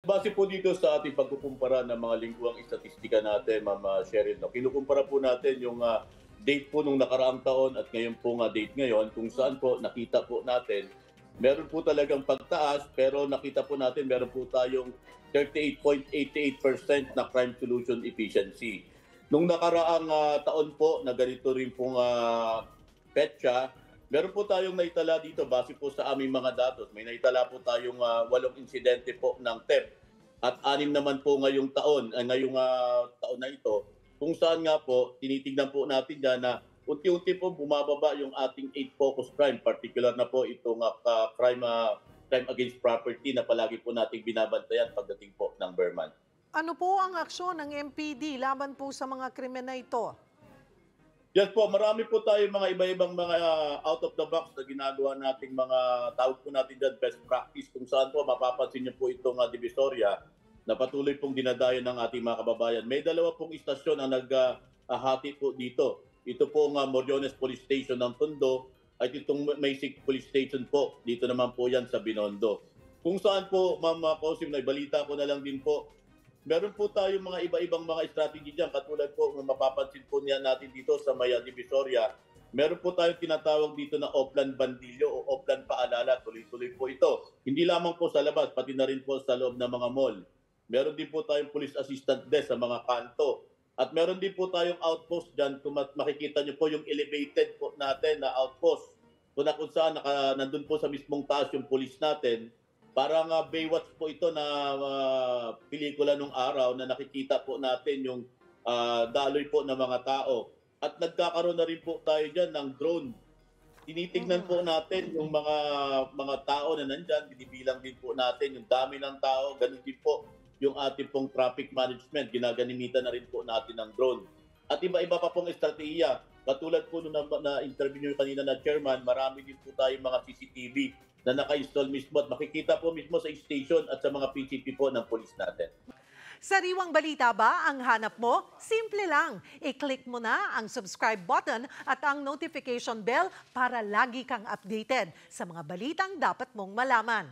Base po dito sa ating pagkukumpara ng mga lingguang istatistika natin, Ma'am Cheryl, no? Kinukumpara po natin yung date po nung nakaraang taon at ngayon po date ngayon, kung saan po nakita po natin meron po talagang pagtaas, pero nakita po natin meron po tayong 38.88% na crime solution efficiency. Nung nakaraang taon po na ganito rin pong petsa, meron po tayong naitala dito base po sa aming mga datos. May naitala po tayong 8 insidente po ng theft at 6 naman po ngayong taon, ngayong taon na ito, kung saan nga po tinitignan po natin yan na unti-unti po bumababa yung ating 8 focus crime, particular na po itong crime against property na palagi po nating binabantayan pagdating po ng Burman. Ano po ang aksyon ng MPD laban po sa mga krimen na ito? Yes po, marami po tayo mga iba-ibang mga out of the box na ginagawa nating mga tawag po natin dyan best practice, kung saan po mapapansin niyo po itong Divisoria na patuloy pong dinadayo ng ating mga kababayan. May dalawa pong istasyon ang naghahati po dito. Ito po ang Moriones Police Station ng Tondo at itong Maysig Police Station po. Dito naman po yan sa Binondo. Kung saan po, Ma'am Cosim, na balita ko na lang din po, meron po tayong mga iba-ibang mga strategy dyan. Katulad po, mapapansin po niya natin dito sa Maya Divisoria, meron po tayong tinatawag dito na Oplan Bandilyo o Oplan Paalala. Tuloy-tuloy po ito. Hindi lamang po sa labas, pati na rin po sa loob ng mga mall. Meron din po tayong police assistant desk sa mga kanto. At meron din po tayong outpost dyan. Kung makikita nyo po yung elevated po natin na outpost. Kung saan nandun po sa mismong taas yung police natin. Parang Baywatch po ito na pelikula nung araw na nakikita po natin yung daloy po ng mga tao. At nagkakaroon na rin po tayo dyan ng drone. Tinitignan po natin yung mga tao na nandyan. Binibilang din po natin yung dami ng tao. Ganun din po yung ating pong traffic management, ginaganimitan na rin po natin ng drone. At iba-iba pa pong estratehiya. Katulad po nung na-interview nyo kanina na chairman, marami din po tayong mga CCTV na naka-install mismo at makikita po mismo sa station at sa mga PCP po ng police natin. Sariwang balita ba ang hanap mo? Simple lang. I-click mo na ang subscribe button at ang notification bell para lagi kang updated sa mga balitang dapat mong malaman.